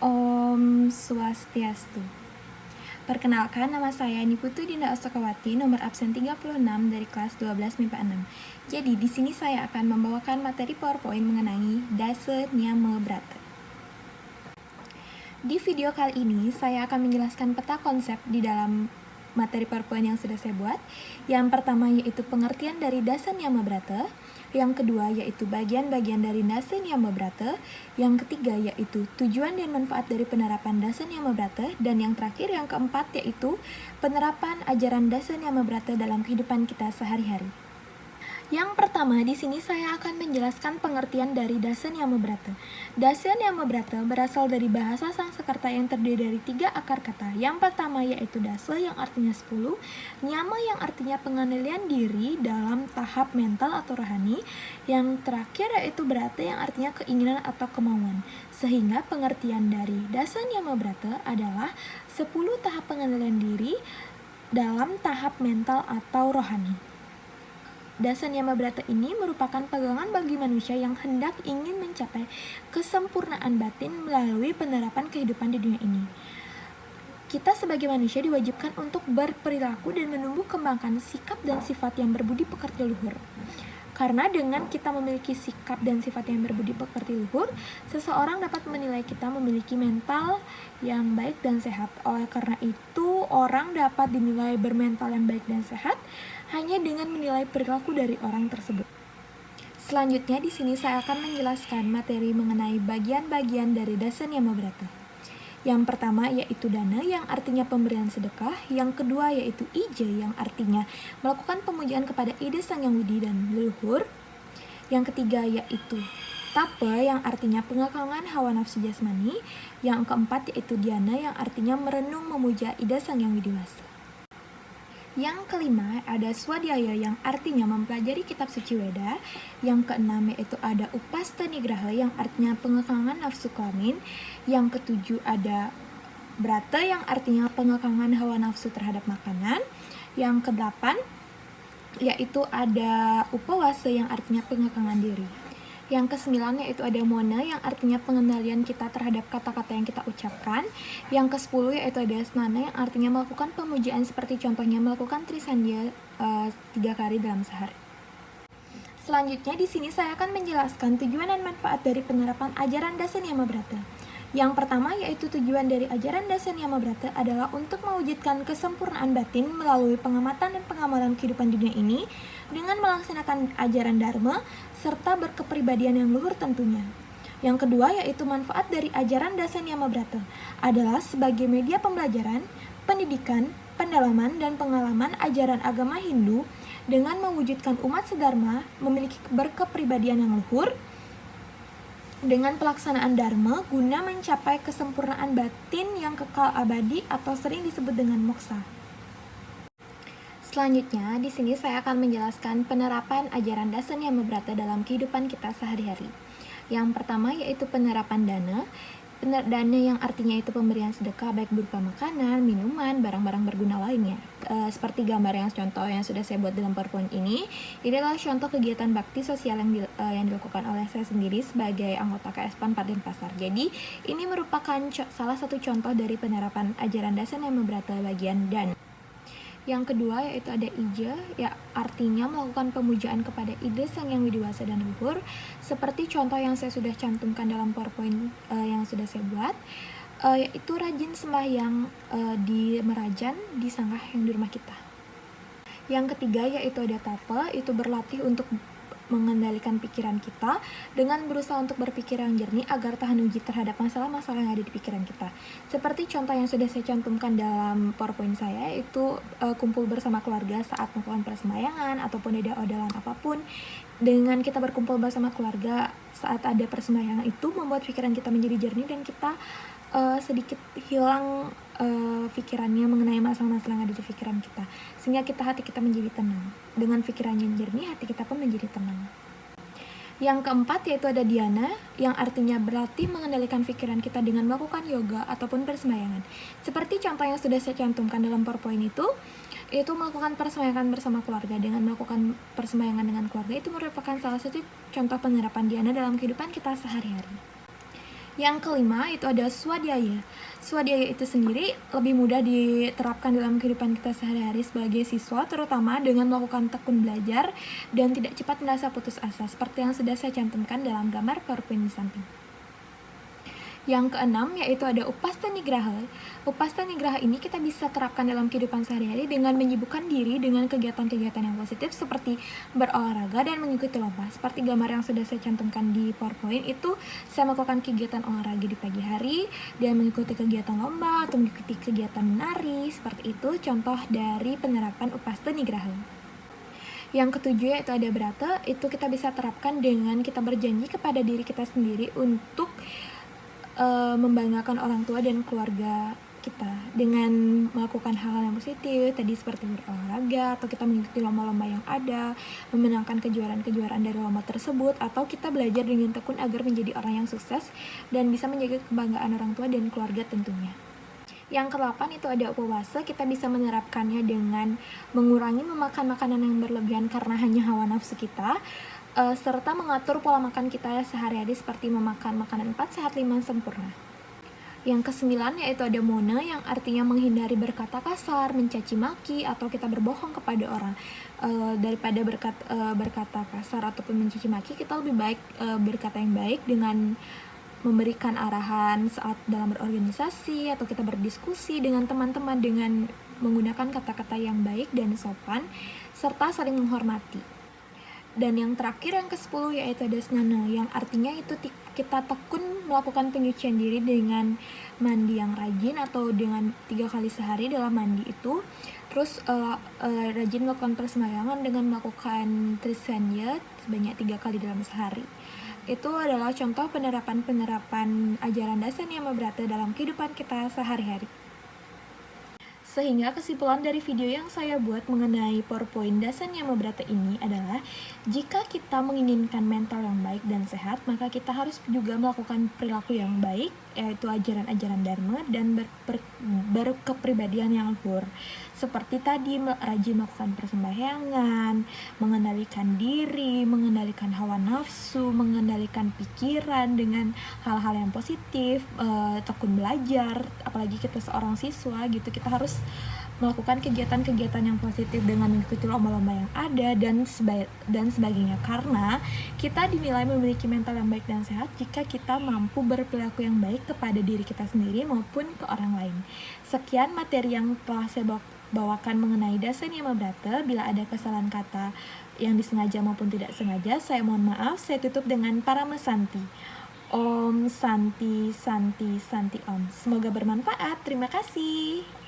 Om Swastiastu. Perkenalkan, nama saya Niputu Dinda Astokawati, nomor absen 36 dari kelas 12 MIPA 6. Jadi, di sini saya akan membawakan materi PowerPoint mengenai Dasa Nyama Brata. Di video kali ini, saya akan menjelaskan peta konsep di dalam materi PowerPoint yang sudah saya buat. Yang pertama yaitu pengertian dari Dasa Nyama Brata. Yang kedua yaitu bagian-bagian dari Dasa Nyama Brata. Yang ketiga yaitu tujuan dan manfaat dari penerapan Dasa Nyama Brata. Dan yang terakhir, yang keempat, yaitu penerapan ajaran Dasa Nyama Brata dalam kehidupan kita sehari-hari. Yang pertama, di sini saya akan menjelaskan pengertian dari Dasa Nyama Brata. Dasa Nyama Brata berasal dari bahasa Sanskerta yang terdiri dari 3 akar kata. Yang pertama yaitu Dasa yang artinya 10, Nyama yang artinya pengendalian diri dalam tahap mental atau rohani, yang terakhir yaitu Brata yang artinya keinginan atau kemauan. Sehingga pengertian dari Dasa Nyama Brata adalah 10 tahap pengendalian diri dalam tahap mental atau rohani. Dasa Nyama Brata ini merupakan pegangan bagi manusia yang hendak ingin mencapai kesempurnaan batin melalui penerapan kehidupan di dunia ini. Kita sebagai manusia diwajibkan untuk berperilaku dan menumbuh kembangkan sikap dan sifat yang berbudi pekerti luhur. Karena dengan kita memiliki sikap dan sifat yang berbudi pekerti luhur, seseorang dapat menilai kita memiliki mental yang baik dan sehat. Oleh karena itu, orang dapat dinilai bermental yang baik dan sehat hanya dengan menilai perilaku dari orang tersebut. Selanjutnya, di sini saya akan menjelaskan materi mengenai bagian-bagian dari Dasa Nyama Brata. Yang pertama yaitu dana yang artinya pemberian sedekah, yang kedua yaitu ija yang artinya melakukan pemujaan kepada ide Sang Yang Widi dan leluhur, yang ketiga yaitu tapa yang artinya pengekangan hawa nafsu jasmani, yang keempat yaitu dhyana yang artinya merenung memuja ide Sang Yang Widiwasa. Yang kelima ada swadhyaya yang artinya mempelajari kitab suci Weda. Yang keenam yaitu ada upasta nigraha yang artinya pengekangan nafsu kelamin. Yang ketujuh ada brata yang artinya pengekangan hawa nafsu terhadap makanan. Yang kedelapan yaitu ada upawasa yang artinya pengekangan diri. Yang kesembilan yaitu ada mona yang artinya pengendalian kita terhadap kata-kata yang kita ucapkan. Yang kesepuluh yaitu ada asnana yang artinya melakukan pemujaan seperti contohnya melakukan trisandhya 3 kali dalam sehari. Selanjutnya di sini saya akan menjelaskan tujuan dan manfaat dari penerapan ajaran Dasa Nyama Brata. Yang pertama yaitu tujuan dari ajaran Dasa Nyama Brata adalah untuk mewujudkan kesempurnaan batin melalui pengamatan dan pengamalan kehidupan dunia ini dengan melaksanakan ajaran Dharma serta berkepribadian yang luhur tentunya. Yang kedua yaitu manfaat dari ajaran Dasa Nyama Brata adalah sebagai media pembelajaran, pendidikan, pendalaman, dan pengalaman ajaran agama Hindu dengan mewujudkan umat sedharma memiliki berkepribadian yang luhur dengan pelaksanaan dharma guna mencapai kesempurnaan batin yang kekal abadi atau sering disebut dengan moksa. Selanjutnya, di sini saya akan menjelaskan penerapan ajaran Dasa Nyama Brata dalam kehidupan kita sehari-hari. Yang pertama yaitu penerapan dana. Dana yang artinya itu pemberian sedekah baik berupa makanan, minuman, barang-barang berguna lainnya. Seperti gambar yang contoh yang sudah saya buat dalam PowerPoint ini adalah contoh kegiatan bakti sosial yang dilakukan oleh saya sendiri sebagai anggota KSPAN Paden Pasar. Jadi, ini merupakan salah satu contoh dari penerapan ajaran Dasa Nyama Brata bagian dana. Yang kedua yaitu ada ija, ya artinya melakukan pemujaan kepada ide Sang Yang Widiwasa dan leluhur, seperti contoh yang saya sudah cantumkan dalam PowerPoint yang sudah saya buat, yaitu rajin sembahyang di Merajan, di Sanggah yang di rumah kita. Yang ketiga yaitu ada tapa, itu berlatih untuk mengendalikan pikiran kita dengan berusaha untuk berpikir yang jernih agar tahan uji terhadap masalah-masalah yang ada di pikiran kita. Seperti contoh yang sudah saya cantumkan dalam PowerPoint saya, itu kumpul bersama keluarga saat melakukan persembahyangan ataupun ada odalan apapun. Dengan kita berkumpul bersama keluarga saat ada persembahyangan itu membuat pikiran kita menjadi jernih dan kita sedikit hilang pikirannya mengenai masalah-masalah yang ada di pikiran kita, sehingga hati kita menjadi tenang. Dengan pikiran yang jernih, hati kita pun menjadi tenang. Yang keempat yaitu ada dhyana, yang artinya berlatih mengendalikan pikiran kita dengan melakukan yoga ataupun persembahyangan. Seperti contoh yang sudah saya cantumkan dalam PowerPoint itu melakukan persembahyangan bersama keluarga. Dengan melakukan persembahyangan dengan keluarga itu merupakan salah satu contoh penerapan dhyana dalam kehidupan kita sehari-hari. Yang kelima itu ada swadhyaya. Swadhyaya itu sendiri lebih mudah diterapkan dalam kehidupan kita sehari-hari sebagai siswa, terutama dengan melakukan tekun belajar dan tidak cepat merasa putus asa, seperti yang sudah saya cantumkan dalam gambar PowerPoint di samping. Yang keenam yaitu ada upastanigraha. Upastanigraha ini kita bisa terapkan dalam kehidupan sehari-hari dengan menyibukkan diri dengan kegiatan-kegiatan yang positif seperti berolahraga dan mengikuti lomba. Seperti gambar yang sudah saya cantumkan di PowerPoint itu, saya melakukan kegiatan olahraga di pagi hari dan mengikuti kegiatan lomba atau mengikuti kegiatan menari. Seperti itu contoh dari penerapan upastanigraha. Yang ketujuh yaitu ada brata. Itu kita bisa terapkan dengan kita berjanji kepada diri kita sendiri untuk membanggakan orang tua dan keluarga kita dengan melakukan hal-hal yang positif tadi seperti berolahraga atau kita mengikuti lomba-lomba yang ada, memenangkan kejuaraan-kejuaraan dari lomba tersebut, atau kita belajar dengan tekun agar menjadi orang yang sukses dan bisa menjaga kebanggaan orang tua dan keluarga tentunya. Yang ke-8 itu ada upawasa. Kita bisa menerapkannya dengan mengurangi memakan makanan yang berlebihan karena hanya hawa nafsu kita, serta mengatur pola makan kita sehari-hari seperti memakan makanan 4 sehat 5 sempurna. Yang ke-9 yaitu ada mona, yang artinya menghindari berkata kasar, mencaci maki, atau kita berbohong kepada orang. Daripada berkata kasar ataupun mencaci maki, kita lebih baik berkata yang baik dengan memberikan arahan saat dalam berorganisasi atau kita berdiskusi dengan teman-teman dengan menggunakan kata-kata yang baik dan sopan, serta saling menghormati. Dan yang terakhir yang ke-10 yaitu ada snana, yang artinya itu kita tekun melakukan penyucian diri dengan mandi yang rajin atau dengan 3 kali sehari dalam mandi itu. Terus rajin melakukan persembahyangan dengan melakukan trisanya sebanyak 3 kali dalam sehari. Itu adalah contoh penerapan ajaran Dasan Yamabrata dalam kehidupan kita sehari-hari. Sehingga kesimpulan dari video yang saya buat mengenai PowerPoint Dasan Yamabrata ini adalah, jika kita menginginkan mental yang baik dan sehat, maka kita harus juga melakukan perilaku yang baik, yaitu ajaran-ajaran Dharma dan berkepribadian yang luhur. Seperti tadi, rajin melakukan persembahyangan, mengendalikan diri, mengendalikan hawa nafsu, mengendalikan pikiran dengan hal-hal yang positif, tekun belajar, apalagi kita seorang siswa gitu, kita harus melakukan kegiatan-kegiatan yang positif dengan mengikuti lomba-lomba yang ada dan sebagainya, karena kita dinilai memiliki mental yang baik dan sehat jika kita mampu berperilaku yang baik kepada diri kita sendiri maupun ke orang lain. Sekian materi yang telah saya bawakan mengenai Dasan Yamabrata. Bila ada kesalahan kata yang disengaja maupun tidak sengaja, saya mohon maaf. Saya tutup dengan Paramasanti. Om Santi Santi Santi Om. Semoga bermanfaat. Terima kasih.